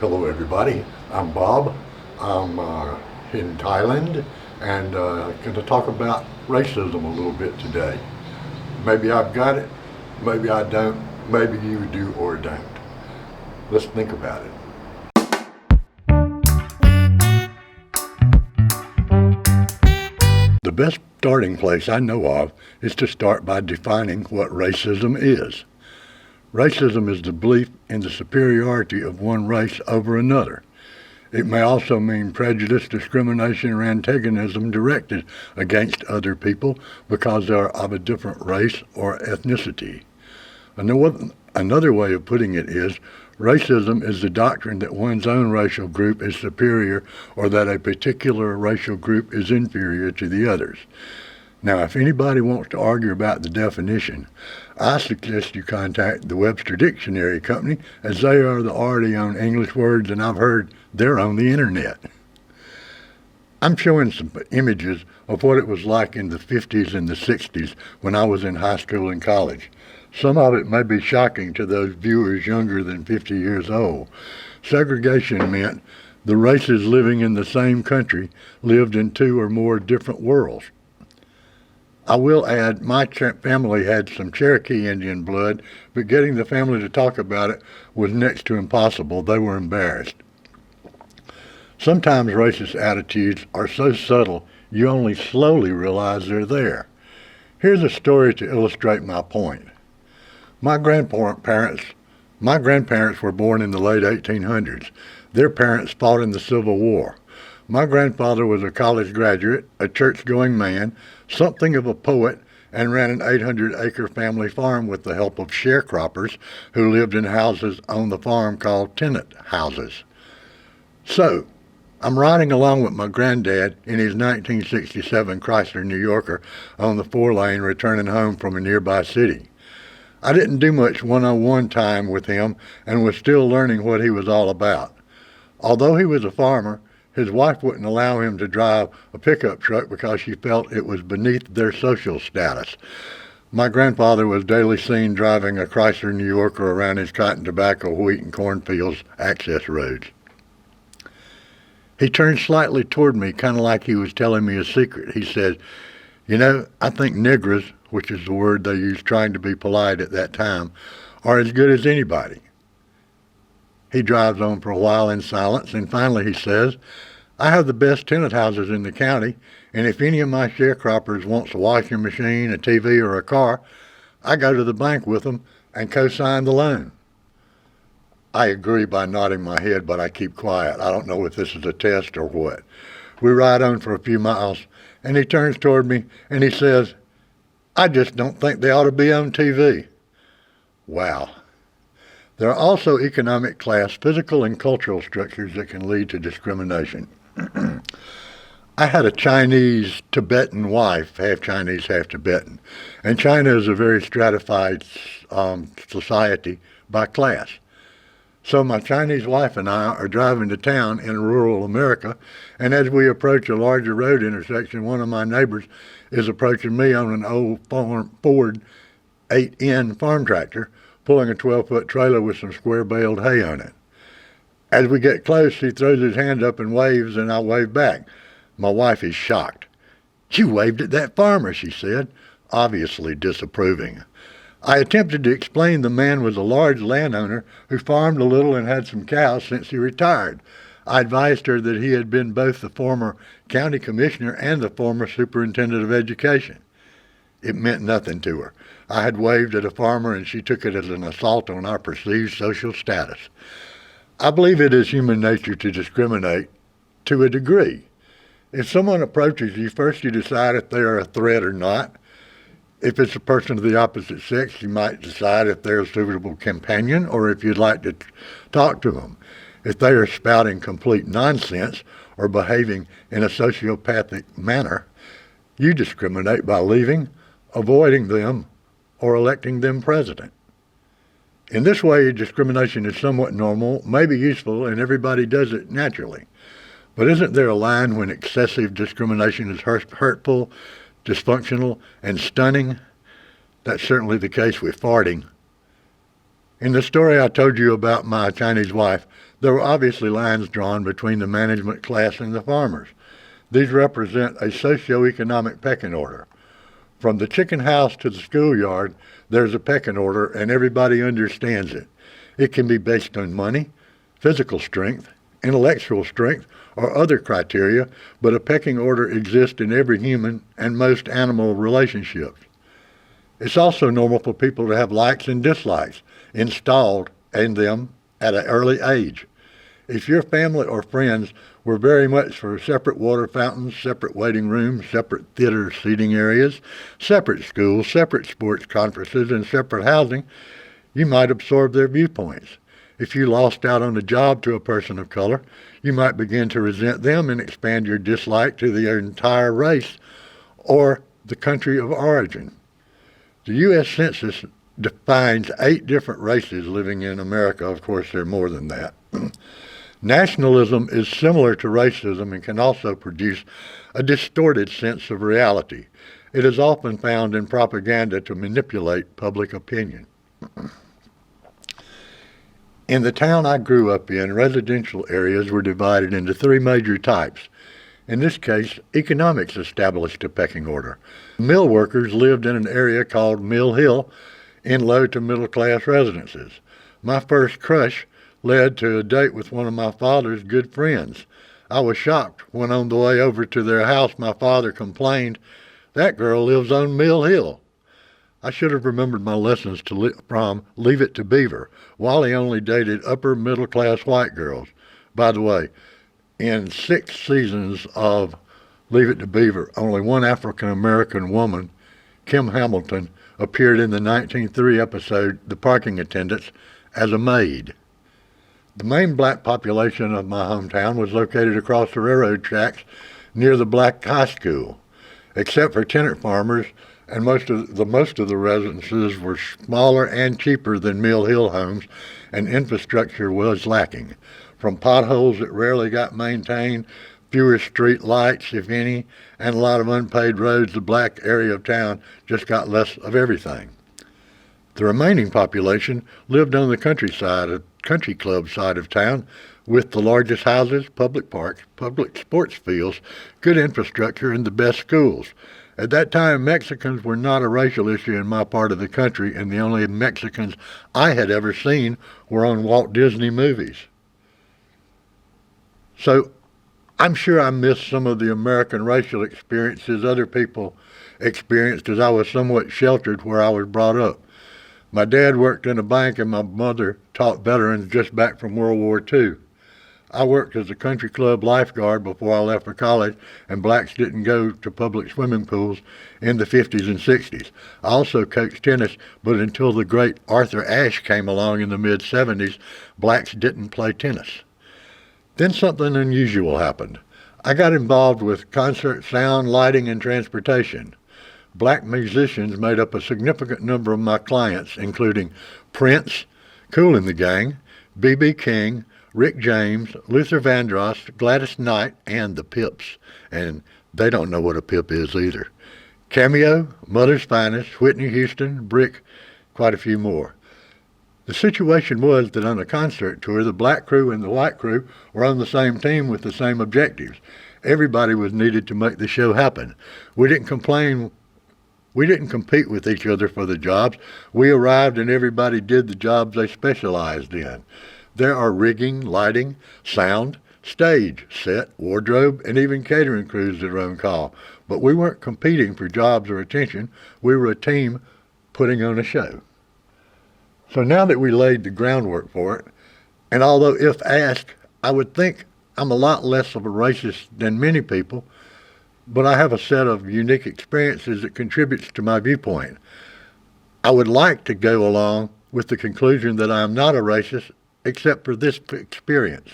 Hello, everybody. I'm Bob. I'm in Thailand and going to talk about racism a little bit today. Maybe I've got it, maybe I don't, maybe you do or don't. Let's think about it. The best starting place I know of is to start by defining what racism is. Racism is the belief in the superiority of one race over another. It may also mean prejudice, discrimination, or antagonism directed against other people because they are of a different race or ethnicity. Another way of putting it is, racism is the doctrine that one's own racial group is superior or that a particular racial group is inferior to the others. Now, if anybody wants to argue about the definition, I suggest you contact the Webster Dictionary Company, as they are the authority on English words, and I've heard they're on the internet. I'm showing some images of what it was like in the 50s and the 60s when I was in high school and college. Some of it may be shocking to those viewers younger than 50 years old. Segregation meant the races living in the same country lived in two or more different worlds. I will add, my family had some Cherokee Indian blood, but getting the family to talk about it was next to impossible. They were embarrassed. Sometimes racist attitudes are so subtle you only slowly realize they're there. Here's a story to illustrate my point. My grandparents were born in the late 1800s. Their parents fought in the Civil War. My grandfather was a college graduate, a church-going man, something of a poet, and ran an 800-acre family farm with the help of sharecroppers who lived in houses on the farm called tenant houses. So, I'm riding along with my granddad in his 1967 Chrysler New Yorker on the 4-lane returning home from a nearby city. I didn't do much one-on-one time with him and was still learning what he was all about. Although he was a farmer, his wife wouldn't allow him to drive a pickup truck because she felt it was beneath their social status. My grandfather was daily seen driving a Chrysler New Yorker around his cotton, tobacco, wheat, and cornfields access roads. He turned slightly toward me, kind of like he was telling me a secret. He said, "You know, I think niggers," which is the word they used trying to be polite at that time, "are as good as anybody." He drives on for a while in silence, and finally he says, "I have the best tenant houses in the county, and if any of my sharecroppers wants a washing machine, a TV, or a car, I go to the bank with them and co-sign the loan." I agree by nodding my head, but I keep quiet. I don't know if this is a test or what. We ride on for a few miles, and he turns toward me and he says, "I just don't think they ought to be on TV." Wow. There are also economic, class, physical, and cultural structures that can lead to discrimination. I had a Chinese Tibetan wife, half Chinese, half Tibetan, and China is a very stratified society by class. So my Chinese wife and I are driving to town in rural America, and as we approach a larger road intersection, one of my neighbors is approaching me on an old Ford 8N farm tractor, pulling a 12-foot trailer with some square-baled hay on it. As we get close, he throws his hand up and waves, and I wave back. My wife is shocked. "You waved at that farmer," she said, obviously disapproving. I attempted to explain the man was a large landowner who farmed a little and had some cows since he retired. I advised her that he had been both the former county commissioner and the former superintendent of education. It meant nothing to her. I had waved at a farmer, and she took it as an assault on our perceived social status. I believe it is human nature to discriminate to a degree. If someone approaches you, first you decide if they are a threat or not. If it's a person of the opposite sex, you might decide if they're a suitable companion or if you'd like to talk to them. If they are spouting complete nonsense or behaving in a sociopathic manner, you discriminate by leaving, avoiding them, or electing them president. In this way, discrimination is somewhat normal, may be useful, and everybody does it naturally. But isn't there a line when excessive discrimination is hurtful, dysfunctional, and stunning? That's certainly the case with farting. In the story I told you about my Chinese wife, there were obviously lines drawn between the management class and the farmers. These represent a socio-economic pecking order. From the chicken house to the schoolyard, there's a pecking order, and everybody understands it. It can be based on money, physical strength, intellectual strength, or other criteria, but a pecking order exists in every human and most animal relationships. It's also normal for people to have likes and dislikes installed in them at an early age. If your family or friends were very much for separate water fountains, separate waiting rooms, separate theater seating areas, separate schools, separate sports conferences, and separate housing, you might absorb their viewpoints. If you lost out on a job to a person of color, you might begin to resent them and expand your dislike to the entire race or the country of origin. The U.S. Census defines 8 different races living in America. Of course, there are more than that. Nationalism is similar to racism and can also produce a distorted sense of reality. It is often found in propaganda to manipulate public opinion. In the town I grew up in, residential areas were divided into 3 major types. In this case, economics established a pecking order. Mill workers lived in an area called Mill Hill in low to middle class residences. My first crush led to a date with one of my father's good friends. I was shocked when on the way over to their house my father complained, "That girl lives on Mill Hill." I should have remembered my lessons from Leave It to Beaver. Wally only dated upper middle class white girls. By the way, in 6 seasons of Leave It to Beaver, only one African American woman, Kim Hamilton, appeared in the 1903 episode The Parking Attendants as a maid. The main black population of my hometown was located across the railroad tracks near the black high school. Except for tenant farmers, and most of the residences were smaller and cheaper than Mill Hill homes, and infrastructure was lacking. From potholes that rarely got maintained, fewer street lights, if any, and a lot of unpaved roads, the black area of town just got less of everything. The remaining population lived on the country club side of town, with the largest houses, public parks, public sports fields, good infrastructure, and the best schools. At that time, Mexicans were not a racial issue in my part of the country, and the only Mexicans I had ever seen were on Walt Disney movies. So I'm sure I missed some of the American racial experiences other people experienced, as I was somewhat sheltered where I was brought up. My dad worked in a bank and my mother taught veterans just back from World War II. I worked as a country club lifeguard before I left for college, and blacks didn't go to public swimming pools in the 50s and 60s. I also coached tennis, but until the great Arthur Ashe came along in the mid-70s, blacks didn't play tennis. Then something unusual happened. I got involved with concert sound, lighting, and transportation. Black musicians made up a significant number of my clients, including Prince, Kool and the Gang, B.B. King, Rick James, Luther Vandross, Gladys Knight, and the Pips. And they don't know what a Pip is either. Cameo, Mother's Finest, Whitney Houston, Brick, quite a few more. The situation was that on a concert tour, the black crew and the white crew were on the same team with the same objectives. Everybody was needed to make the show happen. We didn't compete with each other for the jobs. We arrived and everybody did the jobs they specialized in. There are rigging, lighting, sound, stage, set, wardrobe, and even catering crews that are on call. But we weren't competing for jobs or attention. We were a team putting on a show. So now that we laid the groundwork for it, and although if asked, I would think I'm a lot less of a racist than many people, but I have a set of unique experiences that contributes to my viewpoint. I would like to go along with the conclusion that I am not a racist except for this experience.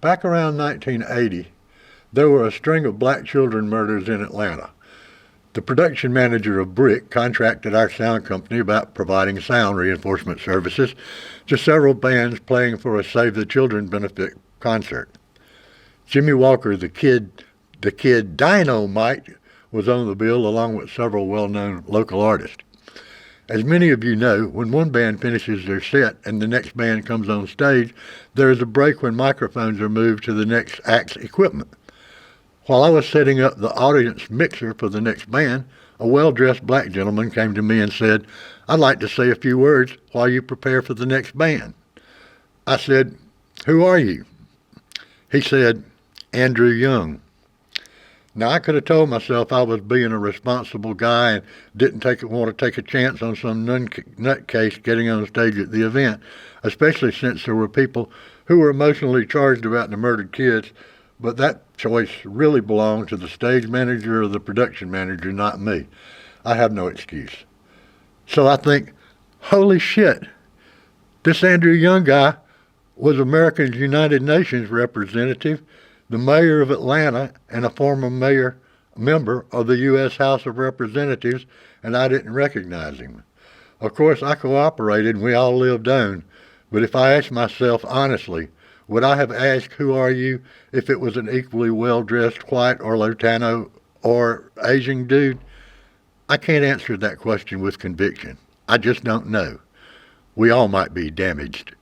Back around 1980, there were a string of black children murders in Atlanta. The production manager of Brick contracted our sound company about providing sound reinforcement services to several bands playing for a Save the Children benefit concert. Jimmy Walker, the kid Dynamite, was on the bill along with several well-known local artists. As many of you know, when one band finishes their set and the next band comes on stage, there is a break when microphones are moved to the next act's equipment. While I was setting up the audience mixer for the next band, a well-dressed black gentleman came to me and said, "I'd like to say a few words while you prepare for the next band." I said, "Who are you?" He said, "Andrew Young." Now, I could have told myself I was being a responsible guy and didn't want to take a chance on some nutcase getting on stage at the event, especially since there were people who were emotionally charged about the murdered kids, but that choice really belonged to the stage manager or the production manager, not me. I have no excuse. So I think, holy shit, this Andrew Young guy was America's United Nations representative, the mayor of Atlanta, and a former member of the U.S. House of Representatives, and I didn't recognize him. Of course, I cooperated and we all lived on, but if I asked myself honestly, would I have asked, "Who are you?" if it was an equally well-dressed white or Latino or Asian dude? I can't answer that question with conviction. I just don't know. We all might be damaged.